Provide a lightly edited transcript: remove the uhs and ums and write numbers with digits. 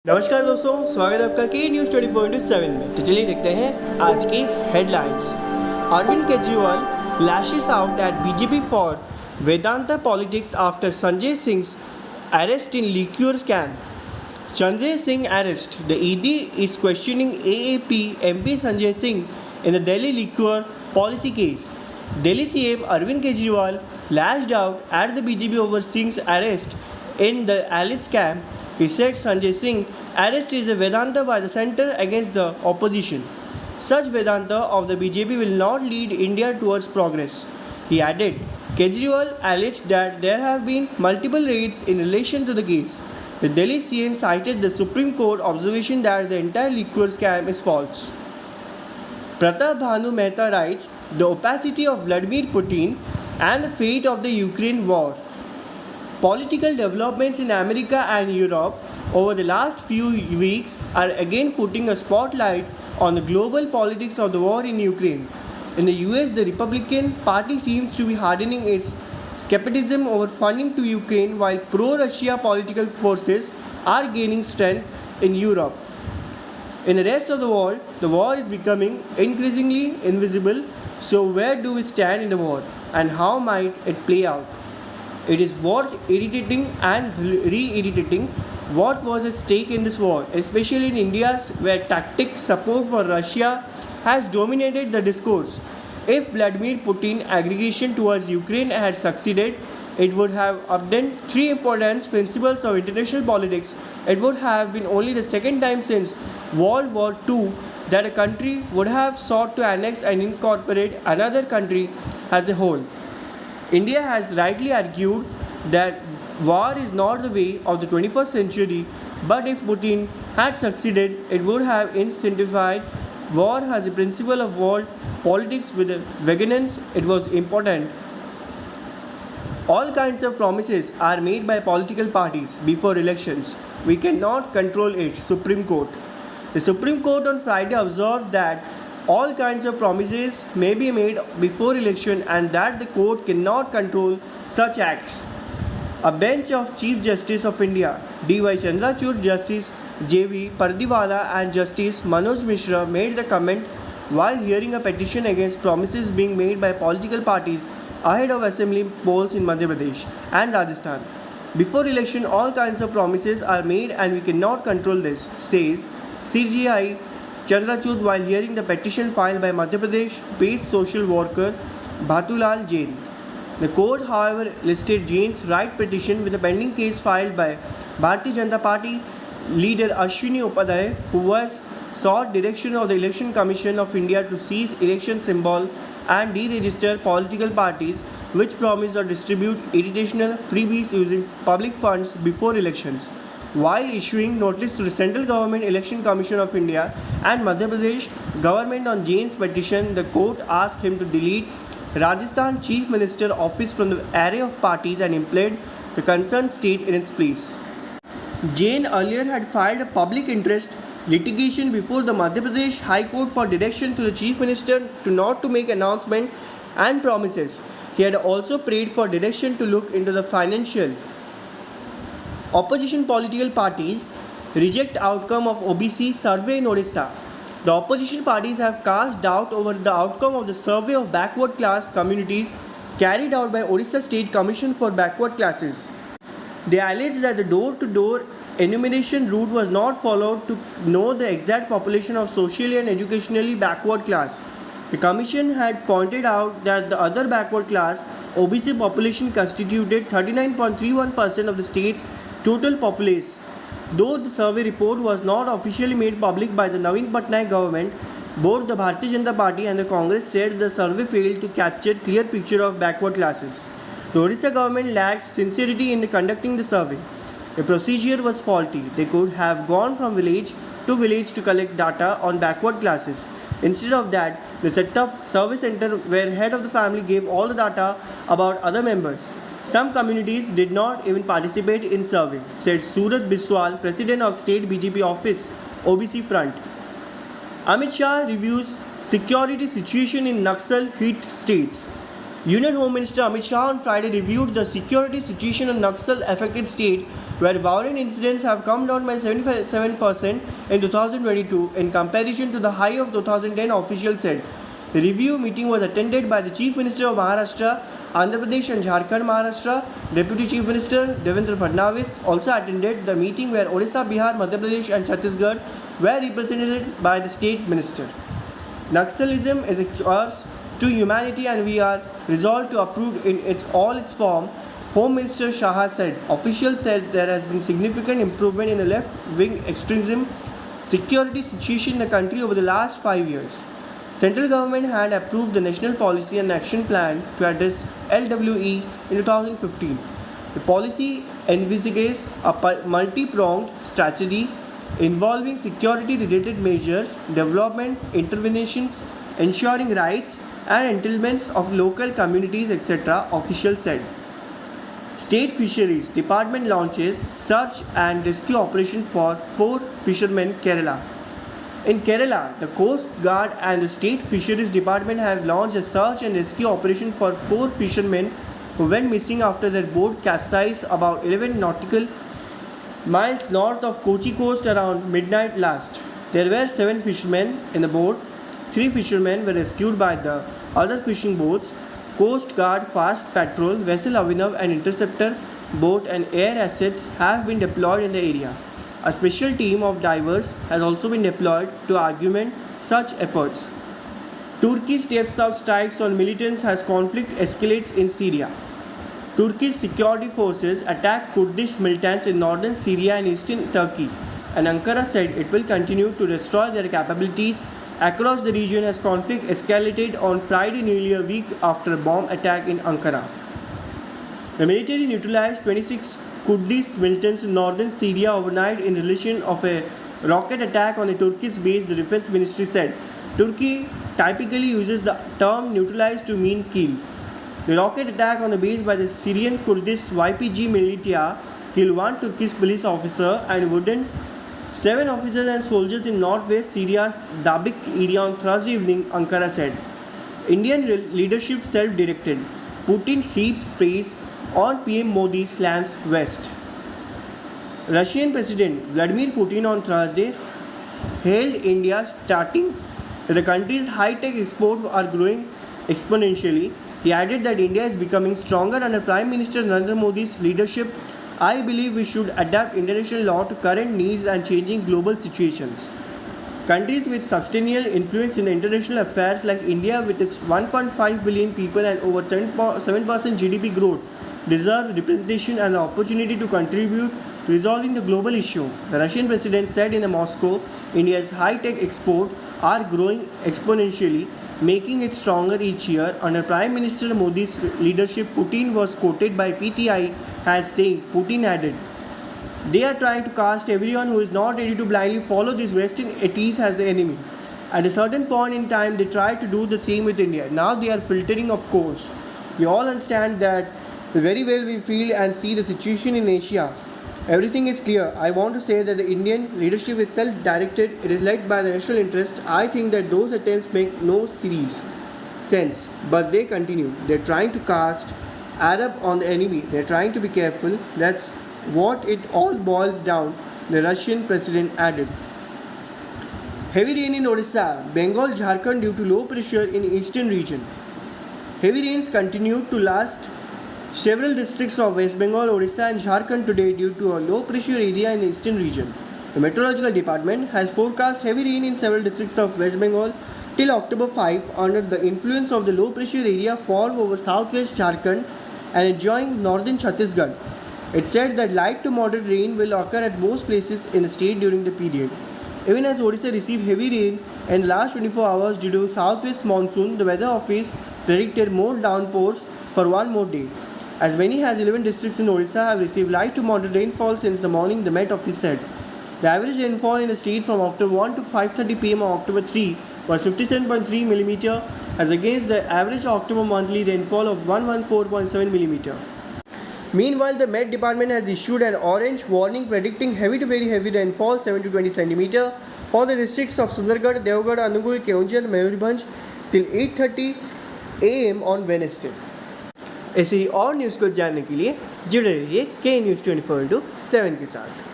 नमस्कार दोस्तों, स्वागत है आपका के न्यूज़ 24/7 में। तो चलिए देखते हैं आज की headlines. Arvind Kejriwal lashes out at BJP for vendetta politics after Sanjay Singh arrest in liquor scam. Sanjay Singh arrest. The ED is questioning AAP MP Sanjay Singh in the Delhi liquor policy case. Delhi CM Arvind Kejriwal lashed out at the BJP over Singh's arrest in the alleged scam. He said Sanjay Singh arrest is a Vedanta by the center against the opposition. Such Vedanta of the BJP will not lead India towards progress. He added, Kejriwal alleged that there have been multiple raids in relation to the case. The Delhi CM cited the Supreme Court observation that the entire liquor scam is false. Pratap Bhanu Mehta writes, the opacity of Vladimir Putin and the fate of the Ukraine war. Political developments in America and Europe over the last few weeks are again putting a spotlight on the global politics of the war in Ukraine. In the US, the Republican Party seems to be hardening its skepticism over funding to Ukraine, while pro-Russia political forces are gaining strength in Europe. In the rest of the world, the war is becoming increasingly invisible. So where do we stand in the war, and how might it play out? It is worth irritating and re-irritating what was at stake in this war, especially in India, where tactic support for Russia has dominated the discourse. If Vladimir Putin's aggression towards Ukraine had succeeded, it would have upended three important principles of international politics. It would have been only the second time since World War II that a country would have sought to annex and incorporate another country as a whole. India has rightly argued that war is not the way of the 21st century, but if Putin had succeeded, it would have incentivized war as a principle of world politics with vigilance. It was important. All kinds of promises are made by political parties before elections. We cannot control it. Supreme Court. The Supreme Court on Friday observed that all kinds of promises may be made before election and that the court cannot control such acts. A bench of Chief Justice of India, D.Y. Chandrachud, Justice J.V. Pardiwala and Justice Manoj Mishra made the comment while hearing a petition against promises being made by political parties ahead of assembly polls in Madhya Pradesh and Rajasthan. Before election, all kinds of promises are made and we cannot control this, says CJI Chandrachud while hearing the petition filed by Madhya Pradesh-based social worker Bhatulal Jain. The court, however, listed Jain's right petition with a pending case filed by Bharatiya Janata Party leader Ashwini Upadhyay, who was sought direction of the Election Commission of India to seize election symbol and deregister political parties which promise or distribute educational freebies using public funds before elections. While issuing notice to the Central Government Election Commission of India and Madhya Pradesh government on Jain's petition, the court asked him to delete Rajasthan Chief Minister office from the array of parties and implemented the concerned state in its place. Jain earlier had filed a public interest litigation before the Madhya Pradesh High Court for direction to the Chief Minister to not to make announcement and promises. He had also prayed for direction to look into the financial. Opposition political parties reject outcome of OBC survey in Odisha. The opposition parties have cast doubt over the outcome of the survey of backward class communities carried out by Odisha State Commission for Backward Classes. They allege that the door-to-door enumeration route was not followed to know the exact population of socially and educationally backward class. The Commission had pointed out that the other backward class OBC population constituted 39.31% of the state's total populace. Though the survey report was not officially made public by the Naveen Patnaik government, both the Bharatiya Janata Party and the Congress said the survey failed to capture clear picture of backward classes. The Odisha government lacked sincerity in conducting the survey. The procedure was faulty. They could have gone from village to collect data on backward classes. Instead of that, they set up service center where head of the family gave all the data about other members. Some communities did not even participate in survey, said Surat Biswal, president of state BJP office, OBC Front. Amit Shah reviews security situation in Naxal hit states. Union Home Minister Amit Shah on Friday reviewed the security situation in Naxal affected state where violent incidents have come down by 77% in 2022 in comparison to the high of 2010, officials said. The review meeting was attended by the Chief Minister of Maharashtra, Andhra Pradesh and Jharkhand. Maharashtra Deputy Chief Minister Devendra Fadnavis also attended the meeting, where Odisha, Bihar, Madhya Pradesh and Chhattisgarh were represented by the State Minister. Naxalism is a curse to humanity and we are resolved to uproot in all its form, Home Minister Shah said. Officials said there has been significant improvement in the left-wing extremism security situation in the country over the last 5 years. Central government had approved the National Policy and Action Plan to address LWE in 2015. The policy envisages a multi-pronged strategy involving security-related measures, development, interventions, ensuring rights and entitlements of local communities, etc., officials said. State Fisheries Department launches search and rescue operation for 4 fishermen, Kerala. In Kerala, the Coast Guard and the State Fisheries Department have launched a search and rescue operation for 4 fishermen who went missing after their boat capsized about 11 nautical miles north of Kochi coast around midnight last. There were 7 fishermen in the boat. 3 fishermen were rescued by the other fishing boats. Coast Guard fast patrol vessel Avinav and interceptor boat and air assets have been deployed in the area. A special team of divers has also been deployed to augment such efforts. Turkey steps up strikes on militants as conflict escalates in Syria. Turkish security forces attack Kurdish militants in northern Syria and eastern Turkey, and Ankara said it will continue to destroy their capabilities across the region as conflict escalated on Friday, nearly a week after a bomb attack in Ankara. The military neutralized 26 Kurdish militants in northern Syria overnight in relation of a rocket attack on a Turkish base, the defense ministry said. Turkey typically uses the term neutralize to mean kill. The rocket attack on the base by the Syrian Kurdish YPG militia killed 1 Turkish police officer and wounded 7 officers and soldiers in northwest Syria's Dabik area on Thursday evening, Ankara said. Indian leadership self-directed. Putin heaps praise on PM Modi slams West. Russian President Vladimir Putin on Thursday hailed India, stating that the country's high-tech exports are growing exponentially. He added that India is becoming stronger under Prime Minister Narendra Modi's leadership. I believe we should adapt international law to current needs and changing global situations. Countries with substantial influence in international affairs like India, with its 1.5 billion people and over 7% GDP growth, deserve representation and the opportunity to contribute to resolving the global issue. The Russian president said in Moscow, India's high-tech exports are growing exponentially, making it stronger each year. Under Prime Minister Modi's leadership, Putin was quoted by PTI as saying, Putin added, "They are trying to cast everyone who is not ready to blindly follow these Western entities as the enemy. At a certain point in time, they tried to do the same with India. Now they are filtering, of course. We all understand that very well. We feel and see the situation in Asia. Everything is clear. I want to say that the Indian leadership is self-directed. It is led by the national interest. I think that those attempts make no serious sense. But they continue. They're trying to cast Arab on the enemy. They're trying to be careful. That's what it all boils down," the Russian president added. Heavy rain in Odisha, Bengal, Jharkhand due to low pressure in eastern region. Heavy rains continued to last several districts of West Bengal, Odisha and Jharkhand today due to a low pressure area in the eastern region. The Meteorological Department has forecast heavy rain in several districts of West Bengal till October 5 under the influence of the low pressure area formed over southwest Jharkhand and adjoining northern Chhattisgarh. It said that light to moderate rain will occur at most places in the state during the period. Even as Odisha received heavy rain in the last 24 hours due to southwest monsoon, the weather office predicted more downpours for one more day. As many as 11 districts in Odisha have received light to moderate rainfall since the morning, the Met Office said. The average rainfall in the state from October 1 to 5:30 pm on October 3 was 57.3 mm as against the average October monthly rainfall of 114.7 mm. Meanwhile, the Met Department has issued an orange warning predicting heavy to very heavy rainfall 7 to 20 cm for the districts of Sundargarh, Devgarh, Anugul, Keonjhar, Mayurbhanj till 8:30 am on Wednesday. ऐसे ही और news को जानने के लिए जुड़े रहिए के news 24/7 के साथ।